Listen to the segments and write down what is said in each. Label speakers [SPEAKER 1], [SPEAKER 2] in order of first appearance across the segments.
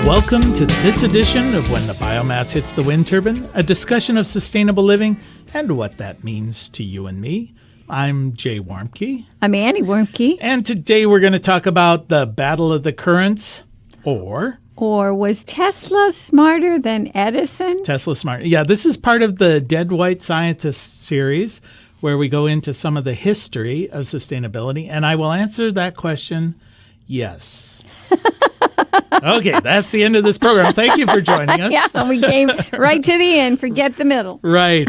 [SPEAKER 1] Welcome to this edition of When the Biomass Hits the Wind Turbine, a discussion of sustainable living and what that means to you and me. I'm Jay Warmke.
[SPEAKER 2] I'm Annie Warmke.
[SPEAKER 1] And today we're going to talk about the Battle of the Currents, or
[SPEAKER 2] was Tesla smarter than Edison?
[SPEAKER 1] Tesla smart. Yeah, this is part of the Dead White Scientists series where we go into some of the history of sustainability, and I will answer that question, yes. Okay, that's the end of this program. Thank you for joining us.
[SPEAKER 2] Yeah, we came right to the end. Forget the middle.
[SPEAKER 1] Right.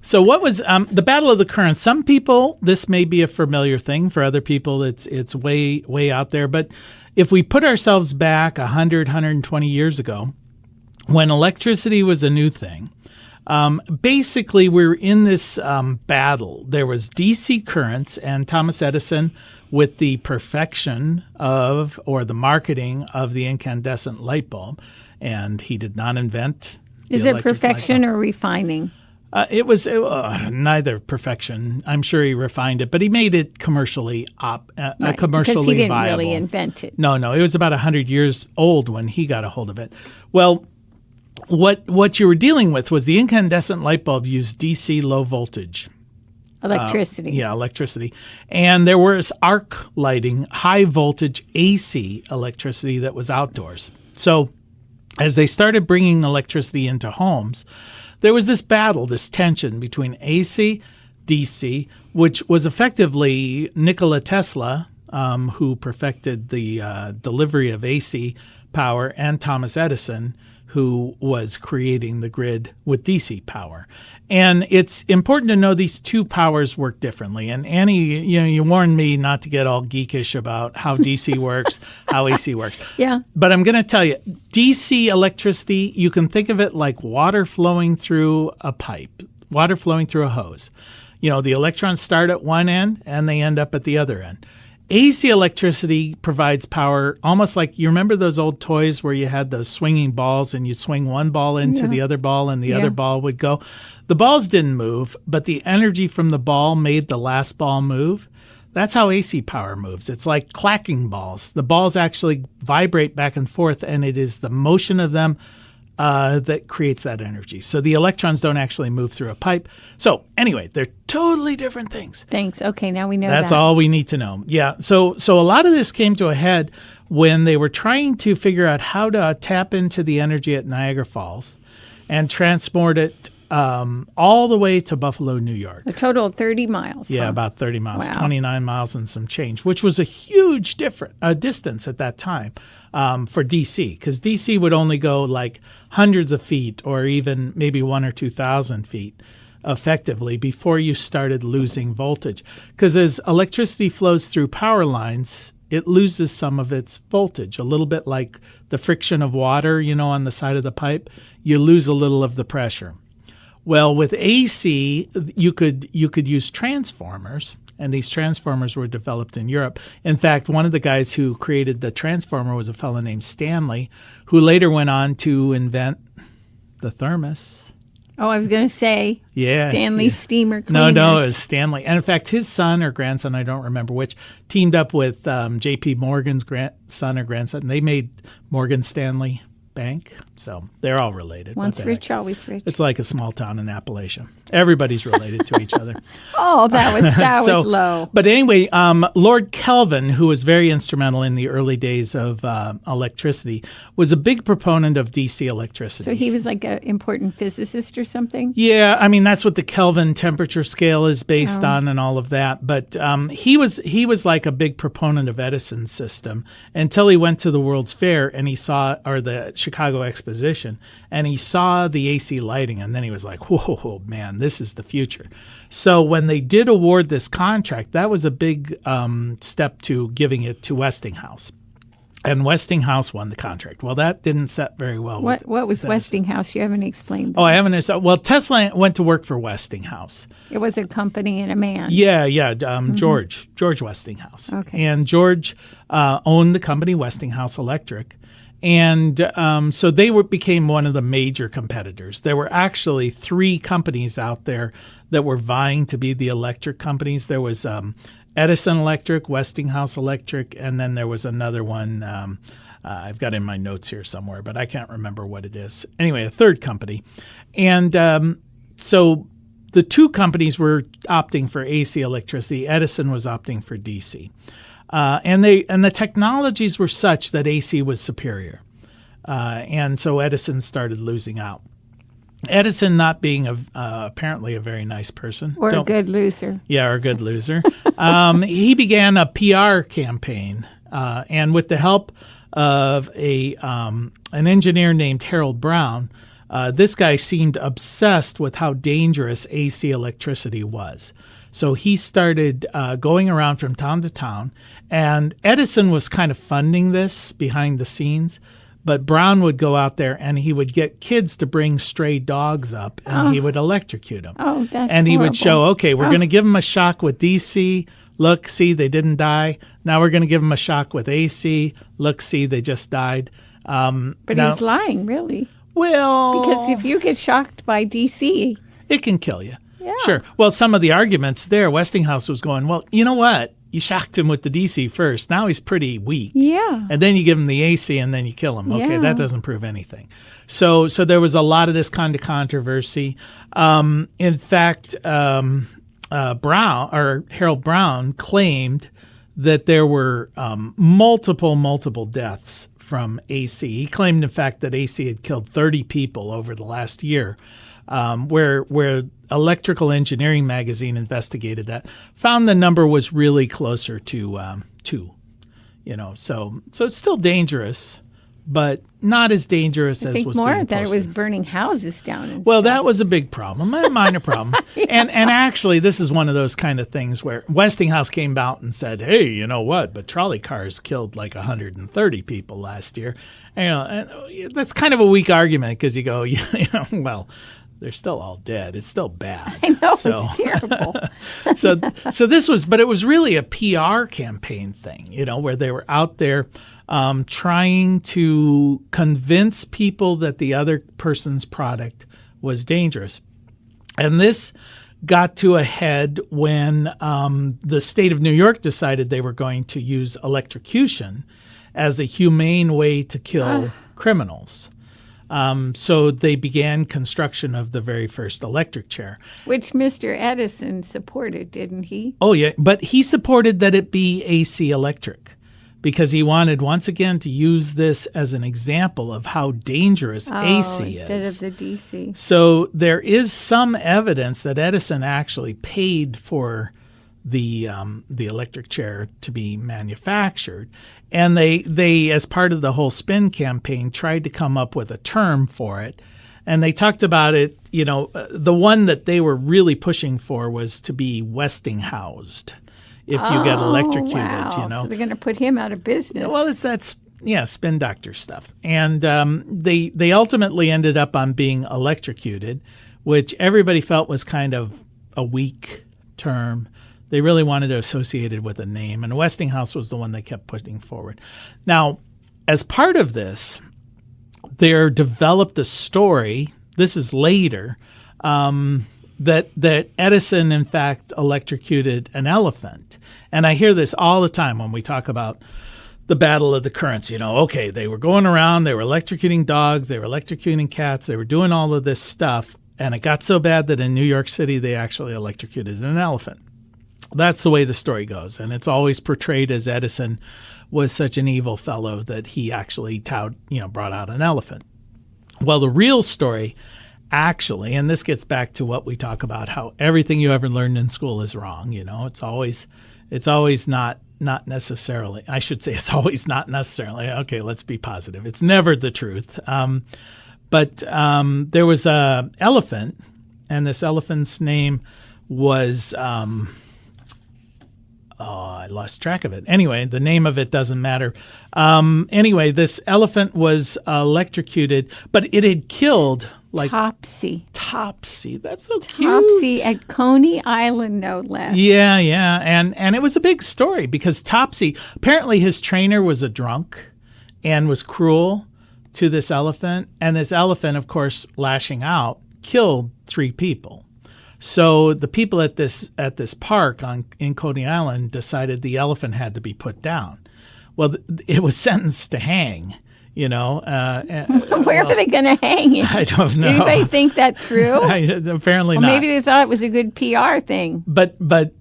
[SPEAKER 1] So what was the Battle of the Currents? Some people, this may be a familiar thing. For other people, it's way out there. But if we put ourselves back 100, 120 years ago, when electricity was a new thing, basically we're in this battle. There was DC currents, and Thomas Edison, with the perfection of, or the marketing of, the incandescent light bulb, and he did not invent the
[SPEAKER 2] Is it
[SPEAKER 1] electric
[SPEAKER 2] perfection
[SPEAKER 1] light bulb.
[SPEAKER 2] or refining?
[SPEAKER 1] It was neither perfection. I'm sure he refined it, but he made it commercially
[SPEAKER 2] Right,
[SPEAKER 1] commercially
[SPEAKER 2] because he didn't
[SPEAKER 1] viable.
[SPEAKER 2] really invent it.
[SPEAKER 1] No, it was about 100 years old when he got a hold of it. Well, what you were dealing with was the incandescent light bulb used DC low voltage.
[SPEAKER 2] Electricity.
[SPEAKER 1] Electricity. And there was arc lighting, high voltage AC electricity that was outdoors. So as they started bringing electricity into homes, there was this battle, this tension between AC, DC, which was effectively Nikola Tesla, who perfected the delivery of AC power, and Thomas Edison, who was creating the grid with DC power. And it's important to know these two powers work differently. And Annie, you warned me not to get all geekish about how DC works, how AC works.
[SPEAKER 2] Yeah.
[SPEAKER 1] But I'm going to tell you, DC electricity, you can think of it like water flowing through a pipe, water flowing through a hose. The electrons start at one end and they end up at the other end. AC electricity provides power almost like, you remember those old toys where you had those swinging balls and you swing one ball into the other ball and the other ball would go? The balls didn't move, but the energy from the ball made the last ball move. That's how AC power moves. It's like clacking balls. The balls actually vibrate back and forth, and it is the motion of them that creates that energy. So the electrons don't actually move through a pipe. So anyway, they're totally different things.
[SPEAKER 2] Thanks. Okay, now we know
[SPEAKER 1] That's
[SPEAKER 2] that.
[SPEAKER 1] all we need to know. Yeah. So a lot of this came to a head when they were trying to figure out how to tap into the energy at Niagara Falls and transport it all the way to Buffalo, New York.
[SPEAKER 2] A total of 30 miles.
[SPEAKER 1] Yeah,
[SPEAKER 2] huh?
[SPEAKER 1] about 30 miles,
[SPEAKER 2] Wow.
[SPEAKER 1] 29 miles and some change, which was a huge distance at that time for DC, because DC would only go like hundreds of feet or even maybe 1,000 or 2,000 feet effectively before you started losing voltage. Because as electricity flows through power lines, it loses some of its voltage, a little bit like the friction of water, on the side of the pipe. You lose a little of the pressure. Well, with AC, you could use transformers, and these transformers were developed in Europe. In fact, one of the guys who created the transformer was a fellow named Stanley, who later went on to invent the thermos.
[SPEAKER 2] Oh, I was going to say Stanley steamer cleaners.
[SPEAKER 1] No, it was Stanley. And in fact, his son or grandson, I don't remember which, teamed up with J.P. Morgan's son or grandson. They made Morgan Stanley Bank. So they're all related.
[SPEAKER 2] Once rich, always rich.
[SPEAKER 1] It's like a small town in Appalachia. Everybody's related to each other.
[SPEAKER 2] Oh, that was low.
[SPEAKER 1] But anyway, Lord Kelvin, who was very instrumental in the early days of electricity, was a big proponent of DC electricity.
[SPEAKER 2] So he was like an important physicist or something?
[SPEAKER 1] Yeah, I mean, that's what the Kelvin temperature scale is based on and all of that. But he was like a big proponent of Edison's system until he went to the World's Fair and he saw, or the Chicago Exposition, and he saw the AC lighting, and then he was like, whoa, man, this is the future. So when they did award this contract, that was a big step to giving it to Westinghouse. And Westinghouse won the contract. Well, that didn't set very well.
[SPEAKER 2] What was Westinghouse? You haven't explained.
[SPEAKER 1] Oh, I haven't. Well, Tesla went to work for Westinghouse.
[SPEAKER 2] It was a company and a man.
[SPEAKER 1] Yeah. George Westinghouse.
[SPEAKER 2] Okay.
[SPEAKER 1] And George owned the company Westinghouse Electric. And so they became one of the major competitors. There were actually 3 companies out there that were vying to be the electric companies. There was Edison Electric, Westinghouse Electric, and then there was another one. I've got it in my notes here somewhere, but I can't remember what it is. Anyway, a third company. And so the two companies were opting for AC electricity. Edison was opting for DC. And the technologies were such that AC was superior. And so Edison started losing out. Edison, not being apparently a very nice person.
[SPEAKER 2] Or a good loser.
[SPEAKER 1] Yeah, or a good loser. He began a PR campaign. And with the help of an engineer named Harold Brown, this guy seemed obsessed with how dangerous AC electricity was. So he started going around from town to town. And Edison was kind of funding this behind the scenes. But Brown would go out there and he would get kids to bring stray dogs up and he would electrocute them.
[SPEAKER 2] Oh, that's
[SPEAKER 1] And he
[SPEAKER 2] horrible.
[SPEAKER 1] would show, okay, we're going to give them a shock with DC. Look, see, they didn't die. Now we're going to give them a shock with AC. Look, see, they just died.
[SPEAKER 2] But he's lying, really.
[SPEAKER 1] Well,
[SPEAKER 2] Because if you get shocked by DC,
[SPEAKER 1] it can kill you.
[SPEAKER 2] Yeah.
[SPEAKER 1] Sure. Well, some of the arguments there, Westinghouse was going, well, you know what? You shocked him with the DC first. Now he's pretty weak.
[SPEAKER 2] yeah.
[SPEAKER 1] And then you give him the AC and then you kill him. Okay,
[SPEAKER 2] Yeah.
[SPEAKER 1] that doesn't prove anything. So there was a lot of this kind of controversy. In fact, Harold Brown claimed that there were multiple deaths from AC. He claimed, in fact, that AC had killed 30 people over the last year. Where Electrical Engineering magazine investigated that, found the number was really closer to 2. So it's still dangerous, but not as dangerous
[SPEAKER 2] I
[SPEAKER 1] as
[SPEAKER 2] think
[SPEAKER 1] was
[SPEAKER 2] more
[SPEAKER 1] being
[SPEAKER 2] that it
[SPEAKER 1] posted.
[SPEAKER 2] was burning houses down. And
[SPEAKER 1] Well,
[SPEAKER 2] stuff.
[SPEAKER 1] that was a big problem, a minor problem. And actually, this is one of those kind of things where Westinghouse came out and said, hey, you know what, but trolley cars killed like 130 people last year. And that's kind of a weak argument because you go, well, they're still all dead. It's still bad.
[SPEAKER 2] I know, it's terrible.
[SPEAKER 1] So this was, but it was really a PR campaign thing, where they were out there trying to convince people that the other person's product was dangerous. And this got to a head when the state of New York decided they were going to use electrocution as a humane way to kill criminals. So they began construction of the very first electric chair.
[SPEAKER 2] Which Mr. Edison supported, didn't he?
[SPEAKER 1] Oh, yeah. But he supported that it be AC electric because he wanted, once again, to use this as an example of how dangerous AC
[SPEAKER 2] instead
[SPEAKER 1] is.
[SPEAKER 2] of the DC.
[SPEAKER 1] So there is some evidence that Edison actually paid for the electric chair to be manufactured. And they, as part of the whole spin campaign, tried to come up with a term for it. And they talked about it, the one that they were really pushing for was to be Westinghoused if you get electrocuted,
[SPEAKER 2] Wow. So they're going to put him out of business.
[SPEAKER 1] Well, spin doctor stuff. And they ultimately ended up on being electrocuted, which everybody felt was kind of a weak term. They really wanted to associate it with a name, and Westinghouse was the one they kept putting forward. Now, as part of this, there developed a story, this is later, that Edison, in fact, electrocuted an elephant. And I hear this all the time when we talk about the battle of the currents. Okay, they were going around, they were electrocuting dogs, they were electrocuting cats, they were doing all of this stuff, and it got so bad that in New York City they actually electrocuted an elephant. That's the way the story goes, and it's always portrayed as Edison was such an evil fellow that he actually brought out an elephant. Well, the real story, actually, and this gets back to what we talk about, how everything you ever learned in school is wrong. It's always not necessarily. I should say it's always not necessarily. Okay, let's be positive. It's never the truth. But there was a elephant, and this elephant's name was. I lost track of it. Anyway, the name of it doesn't matter. Anyway, this elephant was electrocuted, but it had killed
[SPEAKER 2] Topsy.
[SPEAKER 1] Topsy. That's so cute.
[SPEAKER 2] Topsy at Coney Island, no less.
[SPEAKER 1] Yeah. And it was a big story because Topsy, apparently his trainer was a drunk and was cruel to this elephant. And this elephant, of course, lashing out, killed 3 people. So the people at this park in Coney Island decided the elephant had to be put down. Well, it was sentenced to hang. You know,
[SPEAKER 2] where are they going to hang it?
[SPEAKER 1] I don't know.
[SPEAKER 2] Did anybody think that through?
[SPEAKER 1] Apparently
[SPEAKER 2] or
[SPEAKER 1] not.
[SPEAKER 2] Maybe they thought it was a good PR thing.
[SPEAKER 1] But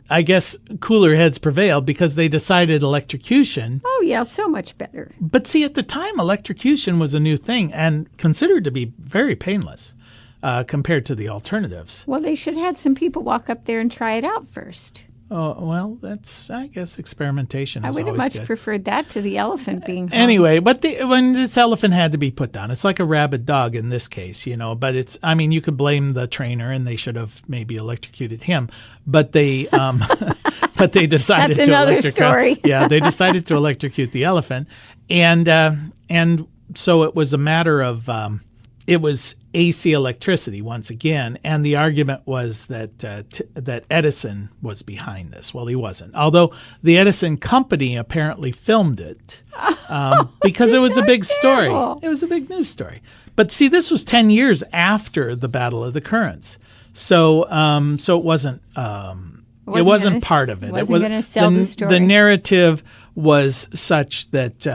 [SPEAKER 1] I guess cooler heads prevailed because they decided electrocution.
[SPEAKER 2] Oh yeah, so much better.
[SPEAKER 1] But see, at the time, electrocution was a new thing and considered to be very painless compared to the alternatives.
[SPEAKER 2] Well, they should have had some people walk up there and try it out first.
[SPEAKER 1] Oh, well, that's, I guess, experimentation is
[SPEAKER 2] I would have
[SPEAKER 1] always
[SPEAKER 2] much
[SPEAKER 1] good.
[SPEAKER 2] preferred that to the elephant being hung.
[SPEAKER 1] Anyway, but when this elephant had to be put down, it's like a rabid dog in this case, you know. But it's, I mean, you could blame the trainer, and they should have maybe electrocuted him. But they, but they decided
[SPEAKER 2] That's
[SPEAKER 1] to
[SPEAKER 2] another
[SPEAKER 1] electrocute.
[SPEAKER 2] story.
[SPEAKER 1] Yeah, they decided to electrocute the elephant, and so it was a matter of it was AC electricity once again, and the argument was that that Edison was behind this. Well, he wasn't. Although the Edison company apparently filmed it because it was a big story. It was a big news story. But see, this was 10 years after the Battle of the Currents, so it wasn't. It wasn't part of it.
[SPEAKER 2] Wasn't going to sell the story.
[SPEAKER 1] The narrative was such that.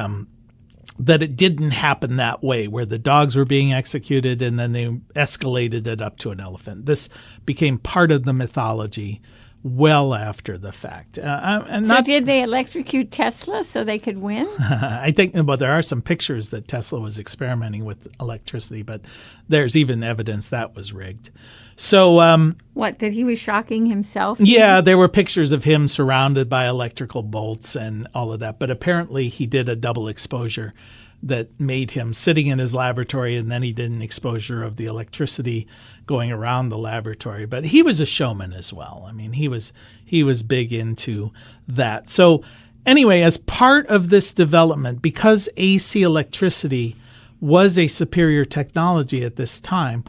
[SPEAKER 1] That it didn't happen that way, where the dogs were being executed and then they escalated it up to an elephant. This became part of the mythology well after the fact.
[SPEAKER 2] So did they electrocute Tesla so they could win?
[SPEAKER 1] I think, well, there are some pictures that Tesla was experimenting with electricity, but there's even evidence that was rigged. So,
[SPEAKER 2] what, that he was shocking himself?
[SPEAKER 1] Yeah, there were pictures of him surrounded by electrical bolts and all of that. But apparently he did a double exposure that made him sitting in his laboratory, and then he did an exposure of the electricity going around the laboratory. But he was a showman as well. I mean, he was big into that. So anyway, as part of this development, because AC electricity was a superior technology at this time,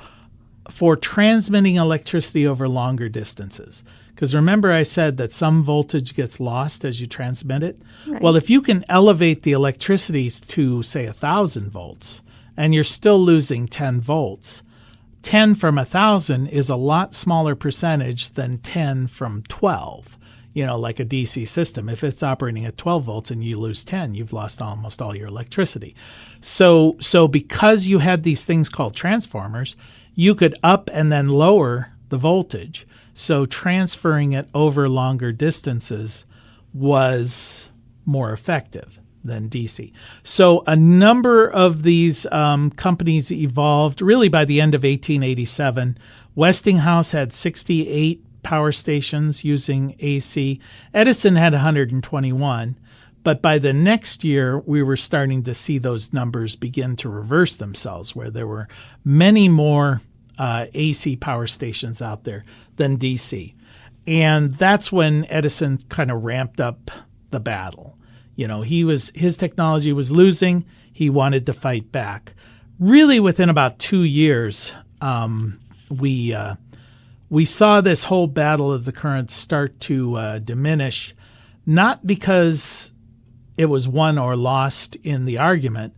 [SPEAKER 1] for transmitting electricity over longer distances. Because remember I said that some voltage gets lost as you transmit it? Right. Well, if you can elevate the electricity to, say, 1,000 volts, and you're still losing 10 volts, 10 from 1,000 is a lot smaller percentage than 10 from 12. You know, like a DC system. If it's operating at 12 volts and you lose 10, you've lost almost all your electricity. So because you had these things called transformers, you could up and then lower the voltage. So transferring it over longer distances was more effective than DC. So a number of these companies evolved really by the end of 1887. Westinghouse had 68 power stations using AC. Edison had 121. But by the next year, we were starting to see those numbers begin to reverse themselves, where there were many more AC power stations out there than DC. And that's when Edison kind of ramped up the battle. You know, his technology was losing. He wanted to fight back. Really, within about 2 years, we saw this whole battle of the currents start to diminish, not because it was won or lost in the argument,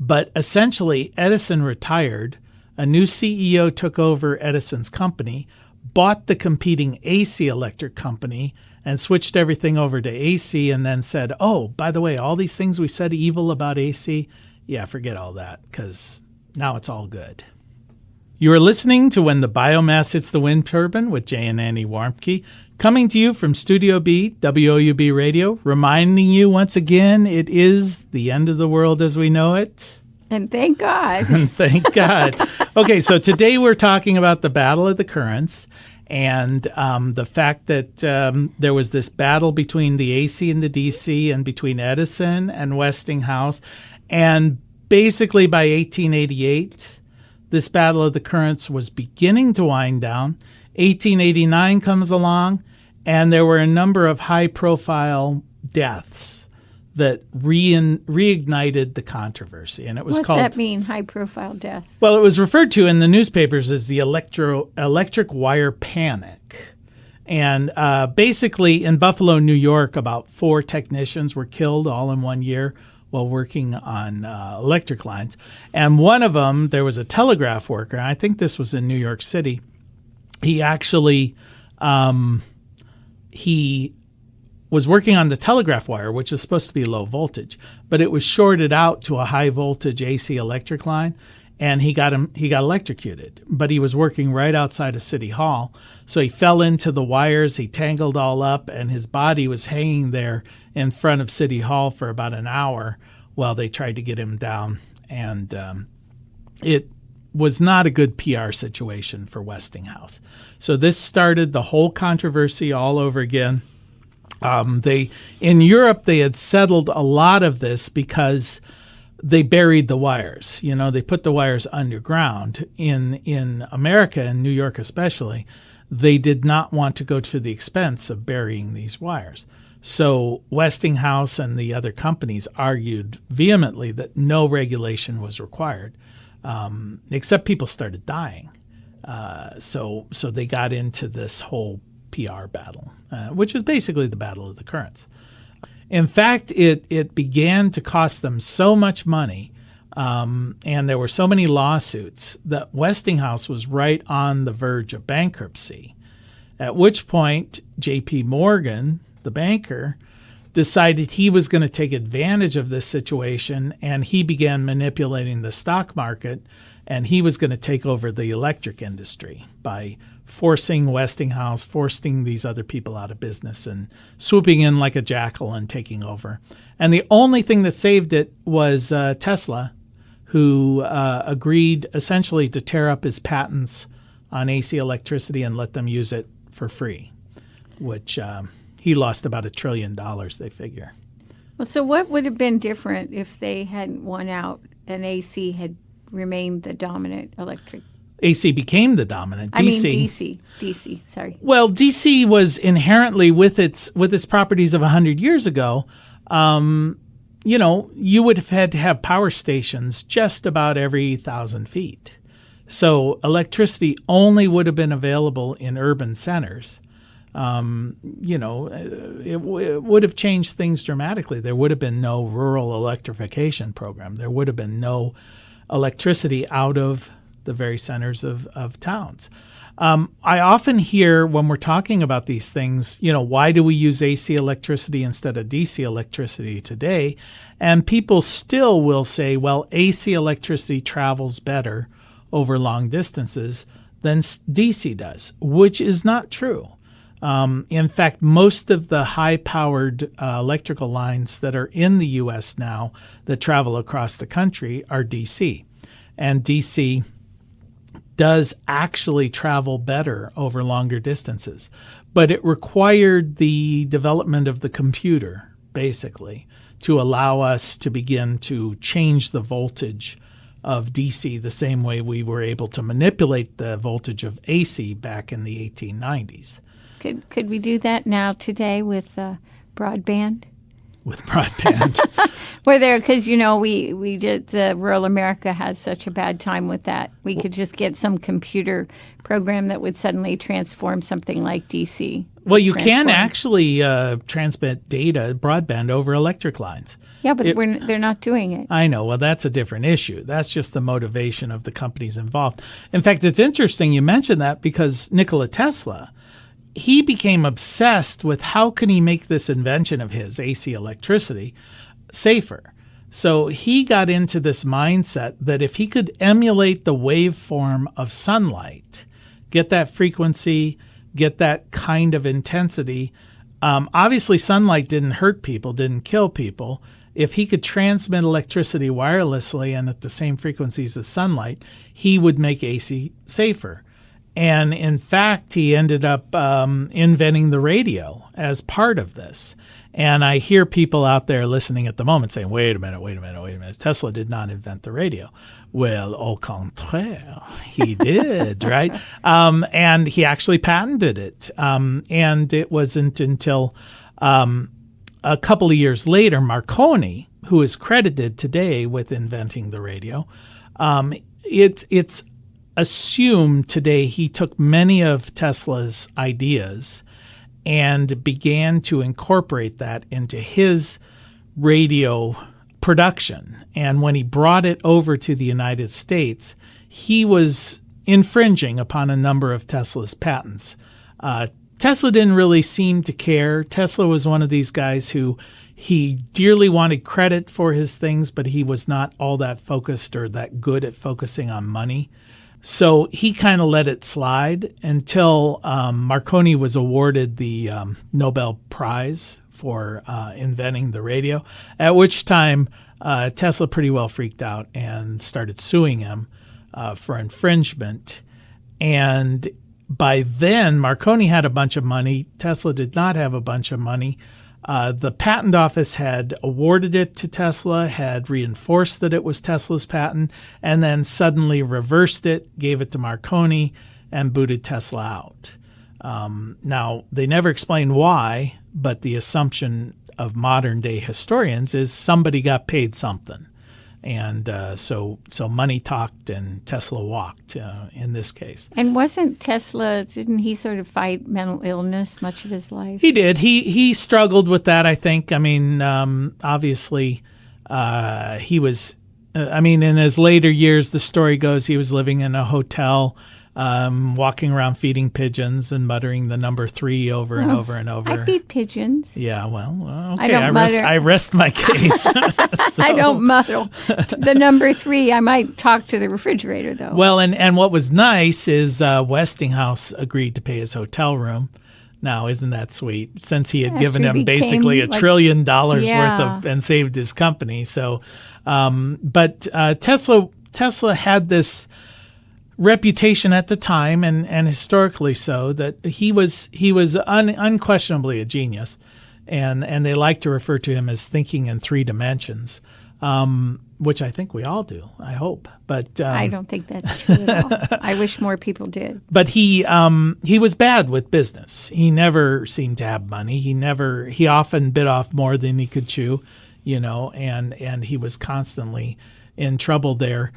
[SPEAKER 1] but essentially Edison retired. A new CEO took over Edison's company, bought the competing AC electric company, and switched everything over to AC, and then said, oh, by the way, all these things we said evil about AC, yeah, forget all that, because now it's all good. You are listening to When the Biomass Hits the Wind Turbine with Jay and Annie Warmke, coming to you from Studio B, WOUB Radio, reminding you once again it is the end of the world as we know it.
[SPEAKER 2] And thank God.
[SPEAKER 1] Thank God. Okay, so today we're talking about the Battle of the Currents and the fact that there was this battle between the AC and the DC and between Edison and Westinghouse. And basically by 1888, this Battle of the Currents was beginning to wind down. 1889 comes along, and there were a number of high-profile deaths that reignited the controversy. And it was called...
[SPEAKER 2] What's that mean, high-profile deaths?
[SPEAKER 1] Well, it was referred to in the newspapers as the electric wire panic. And basically, in Buffalo, New York, about 4 technicians were killed all in 1 year while working on electric lines. And one of them, there was a telegraph worker, and I think this was in New York City. He actually, he was working on the telegraph wire, which is supposed to be low voltage, but it was shorted out to a high voltage AC electric line, and he got electrocuted. But he was working right outside of City Hall, so he fell into the wires, he tangled all up, and his body was hanging there in front of City Hall for about an hour while they tried to get him down. And it was not a good PR situation for Westinghouse. So this started the whole controversy all over again. In Europe, they had settled a lot of this because they buried the wires. They put the wires underground. In America, in New York especially, they did not want to go to the expense of burying these wires. So Westinghouse and the other companies argued vehemently that no regulation was required, except people started dying. So they got into this whole PR battle, which was basically the battle of the currents. In fact, it began to cost them so much money, and there were so many lawsuits that Westinghouse was right on the verge of bankruptcy, at which point J.P. Morgan, the banker, decided he was going to take advantage of this situation, and he began manipulating the stock market, and he was going to take over the electric industry by forcing Westinghouse, forcing these other people out of business, and swooping in like a jackal and taking over. And the only thing that saved it was Tesla, who agreed essentially to tear up his patents on AC electricity and let them use it for free, which he lost about $1 trillion, they figure.
[SPEAKER 2] Well, so what would have been different if they hadn't won out and AC had remained the dominant electric?
[SPEAKER 1] AC became the dominant.
[SPEAKER 2] DC, sorry.
[SPEAKER 1] Well, DC was inherently, with its properties of 100 years ago, you would have had to have power stations just about every 1,000 feet. So electricity only would have been available in urban centers. It would have changed things dramatically. There would have been no rural electrification program. There would have been no electricity out of the very centers of towns. I often hear when we're talking about these things, why do we use AC electricity instead of DC electricity today? And people still will say, well, AC electricity travels better over long distances than DC does, which is not true. In fact, most of the high-powered electrical lines that are in the U.S. now that travel across the country are DC. And DC does actually travel better over longer distances. But it required the development of the computer, basically, to allow us to begin to change the voltage of DC the same way we were able to manipulate the voltage of AC back in the 1890s.
[SPEAKER 2] Could we do that now today with broadband?
[SPEAKER 1] With broadband.
[SPEAKER 2] Because we just rural America has such a bad time with that. We could just get some computer program that would suddenly transform something like DC.
[SPEAKER 1] Well, you can actually transmit data, broadband, over electric lines.
[SPEAKER 2] Yeah, but they're not doing it.
[SPEAKER 1] I know. Well, that's a different issue. That's just the motivation of the companies involved. In fact, it's interesting you mentioned that because Nikola Tesla, he became obsessed with how can he make this invention of his, AC electricity, safer. So he got into this mindset that if he could emulate the waveform of sunlight, get that frequency, get that kind of intensity, obviously sunlight didn't hurt people, didn't kill people. If he could transmit electricity wirelessly and at the same frequencies as sunlight, he would make AC safer. And in fact, he ended up inventing the radio as part of this. And I hear people out there listening at the moment saying, wait a minute. Tesla did not invent the radio. Well, au contraire, he did, right? And he actually patented it. And it wasn't until a couple of years later, Marconi, who is credited today with inventing the radio, it's assumed today he took many of Tesla's ideas and began to incorporate that into his radio production. And when he brought it over to the United States, he was infringing upon a number of Tesla's patents. Tesla didn't really seem to care. Tesla was one of these guys who he dearly wanted credit for his things, but he was not all that focused or that good at focusing on money. So he kind of let it slide until Marconi was awarded the Nobel Prize for inventing the radio, at which time Tesla pretty well freaked out and started suing him for infringement. And by then, Marconi had a bunch of money. Tesla did not have a bunch of money. The patent office had awarded it to Tesla, had reinforced that it was Tesla's patent, and then suddenly reversed it, gave it to Marconi, and booted Tesla out. Now, they never explained why, but the assumption of modern-day historians is somebody got paid something. And so money talked and Tesla walked in this case.
[SPEAKER 2] And didn't he sort of fight mental illness much of his life?
[SPEAKER 1] He did. He struggled with that, I think. I mean, obviously, he was, in his later years, the story goes he was living in a hotel, walking around feeding pigeons and muttering the number 3 over and over and over.
[SPEAKER 2] I feed pigeons.
[SPEAKER 1] Yeah, well, okay.
[SPEAKER 2] I don't mutter.
[SPEAKER 1] I rest my case. So.
[SPEAKER 2] I don't muddle. The number 3, I might talk to the refrigerator, though.
[SPEAKER 1] Well, and what was nice is Westinghouse agreed to pay his hotel room. Now, isn't that sweet? Since he had given him basically $1 trillion worth of and saved his company. So, but Tesla had this reputation at the time, and historically so, that he was unquestionably a genius, and they like to refer to him as thinking in 3 dimensions, which I think we all do. I hope, but
[SPEAKER 2] I don't think that's true at all. I wish more people did.
[SPEAKER 1] But he was bad with business. He never seemed to have money. He often bit off more than he could chew, and he was constantly in trouble there.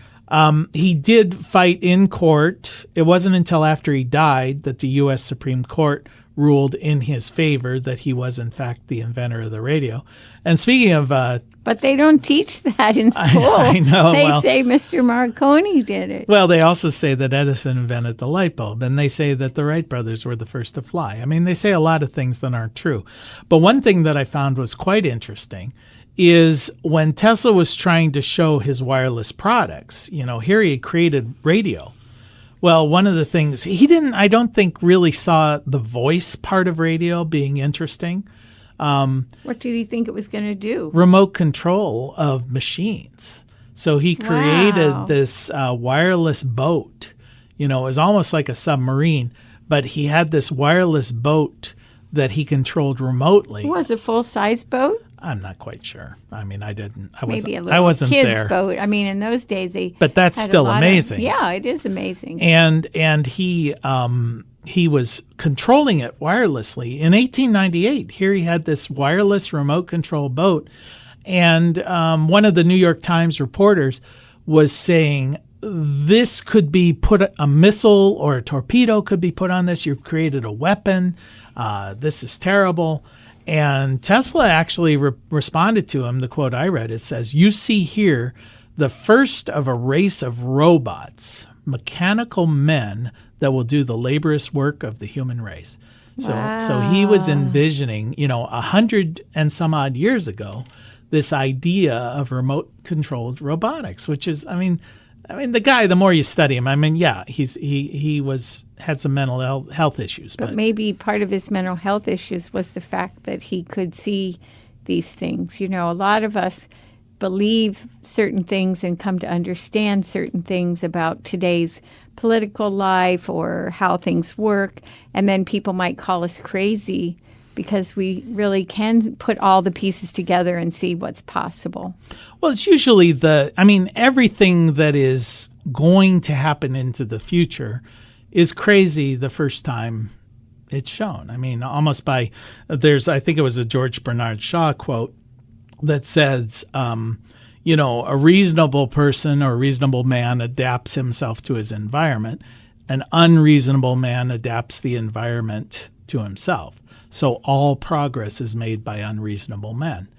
[SPEAKER 1] He did fight in court. It wasn't until after he died that the U.S. Supreme Court ruled in his favor that he was, in fact, the inventor of the radio. And speaking of...
[SPEAKER 2] but they don't teach that in school.
[SPEAKER 1] I know.
[SPEAKER 2] They say Mr. Marconi did it.
[SPEAKER 1] Well, they also say that Edison invented the light bulb, and they say that the Wright brothers were the first to fly. I mean, they say a lot of things that aren't true. But one thing that I found was quite interesting is when Tesla was trying to show his wireless products, here he had created radio. Well, one of the things he didn't, I don't think, really saw the voice part of radio being interesting.
[SPEAKER 2] What did he think it was going to do?
[SPEAKER 1] Remote control of machines. So he created this wireless boat. It was almost like a submarine, but he had this wireless boat that he controlled remotely.
[SPEAKER 2] It was a full-size boat?
[SPEAKER 1] I'm not quite sure. I mean, I
[SPEAKER 2] wasn't
[SPEAKER 1] kid's
[SPEAKER 2] there. Boat. I mean, in those days
[SPEAKER 1] But that's still amazing.
[SPEAKER 2] Yeah, it is amazing.
[SPEAKER 1] And he was controlling it wirelessly. In 1898, here he had this wireless remote control boat, and one of the New York Times reporters was saying, this could be a missile or a torpedo could be put on this. You've created a weapon. This is terrible. And Tesla actually responded to him. The quote I read, it says, "You see here the first of a race of robots, mechanical men that will do the laborious work of the human race." So he was envisioning, 100 and some odd years ago, this idea of remote controlled robotics, which is, the guy, the more you study him, he had some mental health issues.
[SPEAKER 2] But maybe part of his mental health issues was the fact that he could see these things. A lot of us believe certain things and come to understand certain things about today's political life or how things work, and then people might call us crazy because we really can put all the pieces together and see what's possible.
[SPEAKER 1] Well, it's usually everything that is going to happen into the future is crazy the first time it's shown. I think it was a George Bernard Shaw quote that says, a reasonable person or a reasonable man adapts himself to his environment. An unreasonable man adapts the environment to himself. So all progress is made by unreasonable men.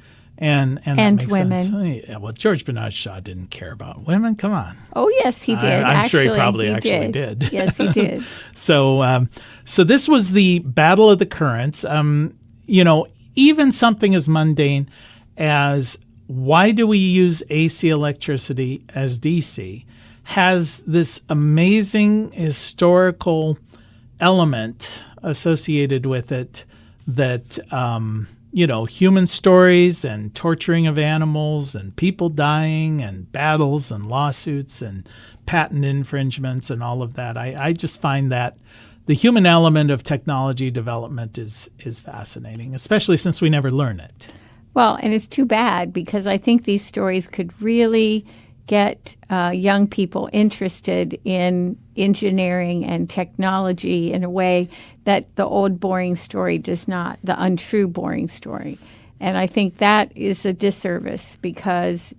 [SPEAKER 1] And that
[SPEAKER 2] And
[SPEAKER 1] makes
[SPEAKER 2] women.
[SPEAKER 1] sense. Yeah, well, George Bernard Shaw didn't care about women. Come on.
[SPEAKER 2] Oh, yes, he did.
[SPEAKER 1] I'm sure he
[SPEAKER 2] Actually,
[SPEAKER 1] probably actually did.
[SPEAKER 2] Yes, he did.
[SPEAKER 1] So this was the Battle of the Currents. Even something as mundane as why do we use AC electricity as DC has this amazing historical element associated with it that human stories and torturing of animals and people dying and battles and lawsuits and patent infringements and all of that. I just find that the human element of technology development is fascinating, especially since we never learn it.
[SPEAKER 2] Well, and it's too bad because I think these stories could really get young people interested in engineering and technology in a way that the old boring story does not, the untrue boring story. And I think that is a disservice because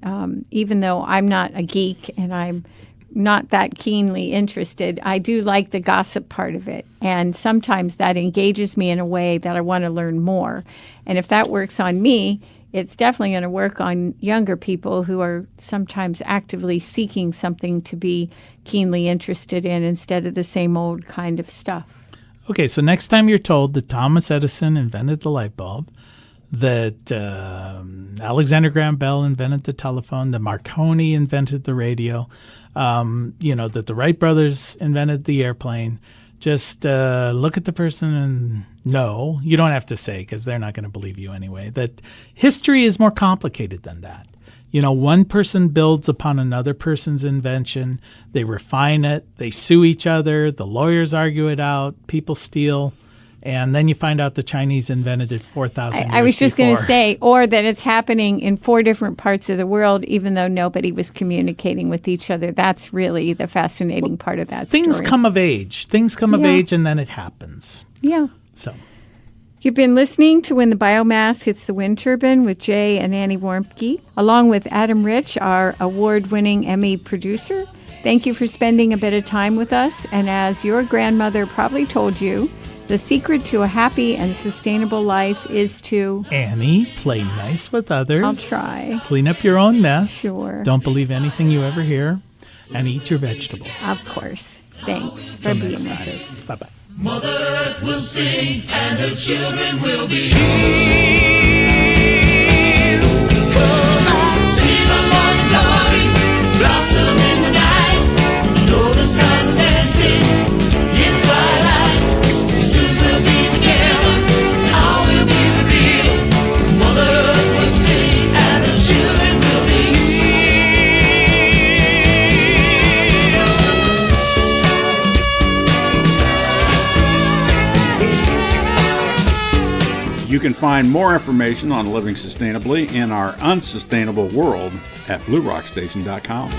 [SPEAKER 2] even though I'm not a geek and I'm not that keenly interested, I do like the gossip part of it. And sometimes that engages me in a way that I want to learn more. And if that works on me, it's definitely going to work on younger people who are sometimes actively seeking something to be keenly interested in instead of the same old kind of stuff.
[SPEAKER 1] Okay, so next time you're told that Thomas Edison invented the light bulb, that Alexander Graham Bell invented the telephone, that Marconi invented the radio, that the Wright brothers invented the airplane, just look at the person and know. You don't have to say because they're not going to believe you anyway. That history is more complicated than that. One person builds upon another person's invention. They refine it. They sue each other. The lawyers argue it out. People steal. And then you find out the Chinese invented it 4,000 years
[SPEAKER 2] I was just going to
[SPEAKER 1] before.
[SPEAKER 2] say, or that it's happening in 4 different parts of the world, even though nobody was communicating with each other. That's really the fascinating part of that
[SPEAKER 1] Things
[SPEAKER 2] story.
[SPEAKER 1] come of age. Things come of age, and then it happens.
[SPEAKER 2] Yeah.
[SPEAKER 1] So
[SPEAKER 2] You've been listening to When the Biomass Hits the Wind Turbine with Jay and Annie Warmke, along with Adam Rich, our award-winning Emmy producer. Thank you for spending a bit of time with us. And as your grandmother probably told you, the secret to a happy and sustainable life is to...
[SPEAKER 1] Annie, play nice with others.
[SPEAKER 2] I'll try.
[SPEAKER 1] Clean up your own mess.
[SPEAKER 2] Sure.
[SPEAKER 1] Don't believe anything you ever hear. And eat your vegetables.
[SPEAKER 2] Of course. Thanks for
[SPEAKER 1] Till
[SPEAKER 2] being
[SPEAKER 1] next
[SPEAKER 2] with
[SPEAKER 1] time.
[SPEAKER 2] us.
[SPEAKER 1] Bye-bye.
[SPEAKER 3] Mother Earth will sing and her children will be healed. Come on, see the morning glory blossom in the night. Know the stars are dancing in the twilight. Soon we'll be together, all will be revealed. Mother Earth will sing and her children will be healed.
[SPEAKER 4] You can find more information on living sustainably in our unsustainable world at bluerockstation.com.